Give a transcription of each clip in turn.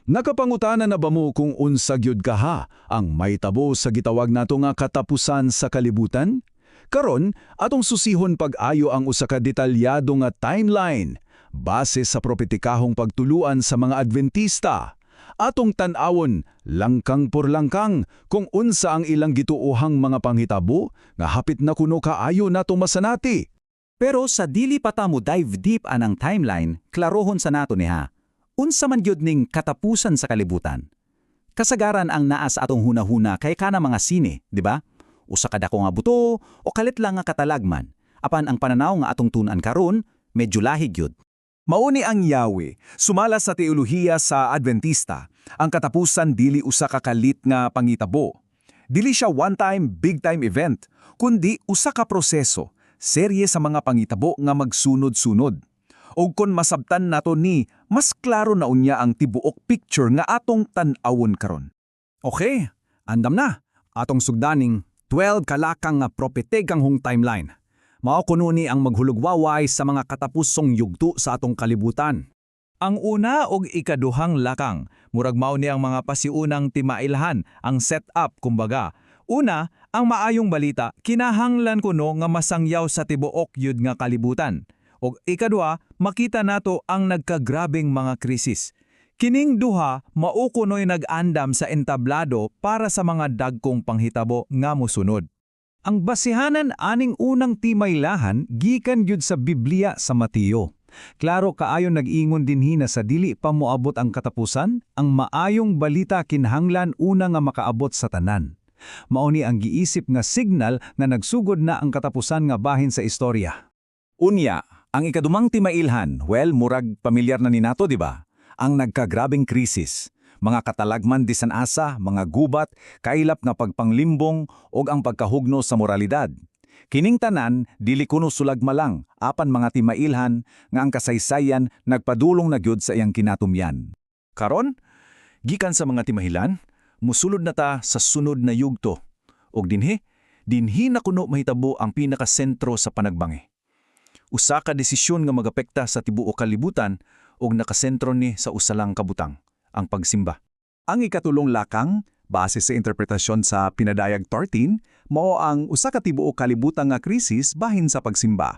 Nakapangutana na ba mo kung unsa gyud kaha ang mahitabo sa gitawag nato nga katapusan sa kalibutan? Karon, atong susihon pag-ayo ang usa ka detalyado nga timeline base sa propetikahong pagtuluan sa mga Adventista. Atong tan-awon langkang por langkang kung unsa ang ilang gituohang mga panghitabo nga hapit na kuno kaayo nato masanati. Pero sa dili pa ta mo dive deep anang timeline, klarohon sa nato niha. Unsa man gyud ning katapusan sa kalibutan. Kasagaran ang naa sa atong hunahuna kay kana mga sine, di ba? Usa ka dako nga buto o kalit lang nga katalagman. Apan ang pananaw nga atong tun-an karon medyo lahi gyud. Mauni ang Yahweh, sumala sa teolohiya sa Adventista, ang katapusan dili usa ka kalit nga pangitabo. Dili siya one-time, big-time event, kundi usa ka proseso, serye sa mga pangitabo nga magsunod-sunod. O kung masabtan nato ni, mas klaro na unya ang tibuok picture nga atong tan-awon karon. Okay, andam na. Atong sugdaning 12 kalakang nga propeteg hong timeline. Mao kuno ni ang maghulugwaway sa mga katapusong yugto sa atong kalibutan. Ang una og ikaduhang lakang, murag mao ni ang mga pasiunang timailhan, ang setup kumbaga. Una, ang maayong balita, kinahanglan kuno nga masangyaw sa tibuok yud nga kalibutan. O ikadua, makita nato ang nagkagrabeng mga krisis. Kining duha, maukunoy nag-andam sa entablado para sa mga dagkong panghitabo nga mosunod. Ang basihanan aning unang timaylahan gikan gyud sa Biblia sa Mateo. Klaro kaayo nag-ingon dinhi na sa dili pa moabot ang katapusan, ang maayong balita kinahanglan una nga makaabot sa tanan. Mao ni ang giisip nga signal nga nagsugod na ang katapusan nga bahin sa istorya. Unya, ang ikadumang timailhan, murag pamilyar na ni nato, di ba? Ang nagkagrabeng krisis, mga katalagman disan asa, mga gubat, kailap nga pagpanglimbong og ang pagkahugno sa moralidad. Kining tanan, dili kuno sulagma lang, apan mga timailhan nga ang kasaysayan nagpadulong na gyud sa iyang kinatumyan. Karon, gikan sa mga timahilan, musulod na ta sa sunod na yugto. Og dinhi na kuno mahitabo ang pinakasentro sa panagbangi. Usa ka desisyon nga magapekta sa tibuok kalibutan ug nakasentro ni sa usa lang kabutang, ang pagsimba. Ang ikatulong lakang, base sa interpretasyon sa Pinadayag 13, mao ang usa ka tibuok kalibutan nga krisis bahin sa pagsimba.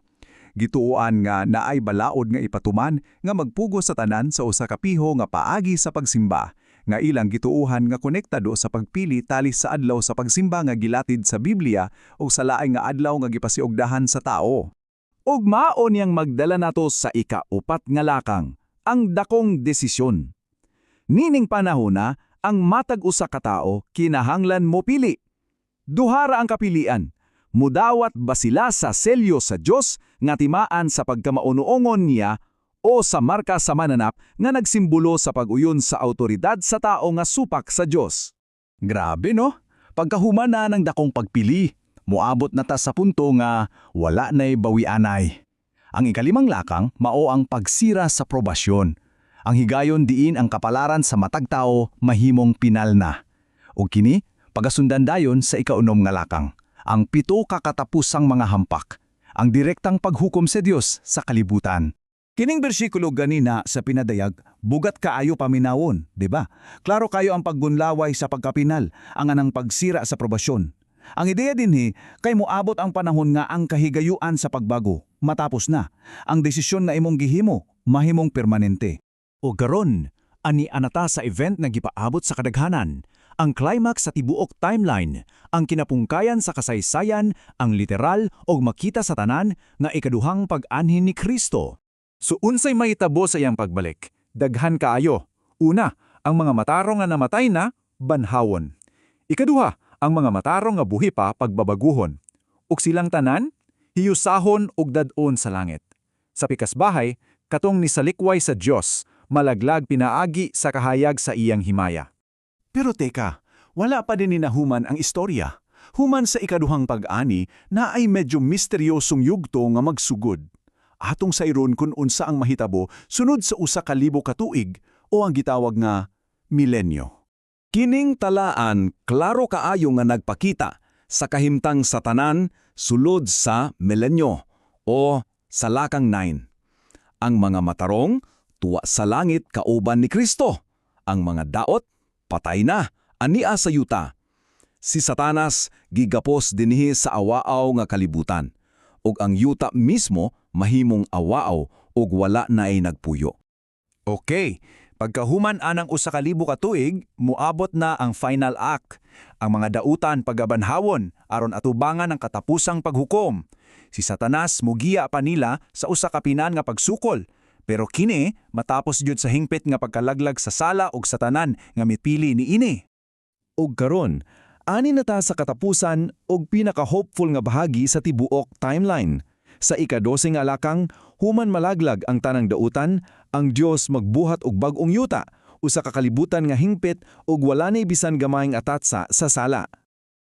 Gituoan nga naay balaod nga ipatuman nga magpugo sa tanan sa usa ka piho nga paagi sa pagsimba, nga ilang gituohan nga konektado sa pagpili tali sa adlaw sa pagsimba nga gilatid sa Biblia o sa laing nga adlaw nga gipasiugdahan sa tao. Ug mao niyang magdala nato sa ika-upat nga lakang, ang dakong desisyon. Nining panahona, ang matag usa ka tawo kinahanglan mo pili. Duhara ang kapilian, mudawat ba sila sa selyo sa Dios nga timaan sa pagkamaunuongon niya o sa marka sa mananap nga nagsimbolo sa pag-uyon sa awtoridad sa tao nga supak sa Dios. Grabe no? Pagkahuman na ng dakong pagpili, moabot na ta sa punto nga wala na'y bawianay. Ang ikalimang lakang mao ang pagsira sa probasyon. Ang higayon diin ang kapalaran sa matag tao mahimong pinal na. O kini, pagasundan dayon sa ikaunom nga lakang, ang 7 kakatapusang mga hampak, ang direktang paghukom sa Dios sa kalibutan. Kining bersikulo ganina sa Pinadayag, bugat kaayo paminawon, di ba? Klaro kayo ang paggunlaway sa pagkapinal, ang anang pagsira sa probasyon. Ang ideya dinhi kay moabot ang panahon nga ang kahigayuan sa pagbago matapos na. Ang desisyon na imong gihimo mahimong permanente. O garon, ani anata sa event na gipaabot sa kadaghanan, ang climax sa tibuok timeline, ang kinapungkayan sa kasaysayan, ang literal og makita sa tanan nga ikaduhang pag-anhin ni Kristo. So unsay mahitabo sa iyang pagbalik? Daghan kaayo. Una, ang mga matarong nga namatay na, banhawon. Ikaduha, ang mga matarong nga buhi pa pagbabaguhon. Ug silang tanan, hiyusahon ug dad-on sa langit. Sa pikas bahay, katong nisalikway sa Dios, malaglag pinaagi sa kahayag sa iyang himaya. Pero teka, wala pa din ninahuman ang istorya. Human sa ikaduhang pag-ani na ay medyo misteryosong yugto nga magsugod. Atong sayron kung unsa ang mahitabo sunod sa usa ka libo ka tuig o ang gitawag nga milenyo. Kining talaan klaro kaayo nga nagpakita sa kahimtang sa tanan sulod sa milenyo o sa lakang 9. Ang mga matarong tuwa sa langit kauban ni Kristo, Ang mga daot, patay na, ania sa yuta. Si Satanas gigapos dinhi sa awaaw nga kalibutan, ug ang yuta mismo mahimong awaaw ug wala na ay nagpuyo. Okay, pagkahuman anang usa ka libo ka tuig, muabot na ang final act. Ang mga dautan pagabanhawon aron atubangan ang katapusang paghukom. Si Satanas mugiya pa nila sa usa ka pinan nga pagsukol. Pero kini matapos jud sa hingpit nga pagkalaglag sa sala ug sa tanan nga mipili ni ini. Ug karon, ani na ta sa katapusan ug pinaka-hopeful nga bahagi sa tibuok timeline. Sa ika-12 nga lakang, human malaglag ang tanang dautan, ang Dios magbuhat og bag-ong yuta, usa ka kalibutan nga hingpit ug wala ni bisan gamayng atatsa sa sala.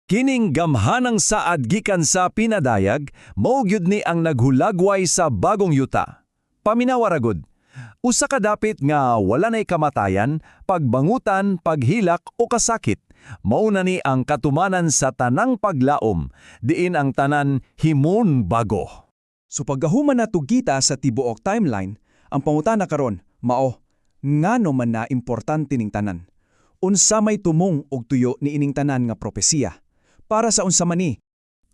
Kining gamhanang saad gikan sa pinadayag, mao gyud ni ang naghulagway sa bagong yuta. Paminawaragod, usa ka dapit nga wala na'y kamatayan, pagbangutan, paghilak o kasakit. Mauna ni ang katumanan sa tanang paglaom, diin ang tanan himon bago. So paggahuman na tugita sa tibuok timeline, ang pangutana karon mao, ngano man na importante ning tanan? Unsa may tumong og tuyo ni ining tanan nga propesiya? Para sa unsa man ni?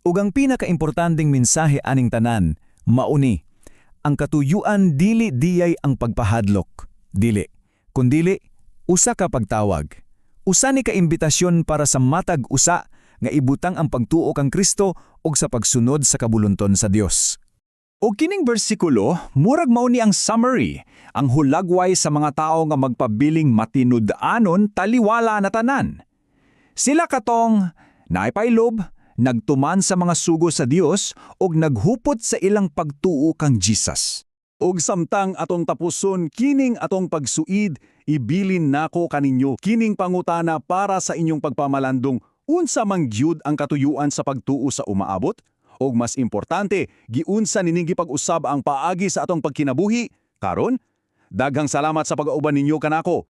Ug ang pinakaimportanteng mensahe aning tanan, mauni, ang katuyuan dili diyay ang pagpahadlok. Dili. Kundili, usa ka pagtawag. Usa ni ka imbitasyon para sa matag usa nga ibutang ang pagtuo kang Kristo ug sa pagsunod sa kabulunton sa Dios. O kining bersikulo, murag mao ni ang summary, ang hulagway sa mga tao nga magpabiling matinud-anon taliwala na tanan. Sila katong naipailob, nagtuman sa mga sugo sa Dios ug naghupot sa ilang pagtuo kang Jesus. Ug samtang atong tapuson kining atong pagsuid, ibilin nako kaninyo kining pangutana para sa inyong pagpamalandong unsa man gyud ang katuyuan sa pagtuo sa umaabot? Og mas importante, giunsa nining gipag-usab ang paagi sa atong pagkinabuhi? Karon, daghang salamat sa pag-auban ninyo kanako.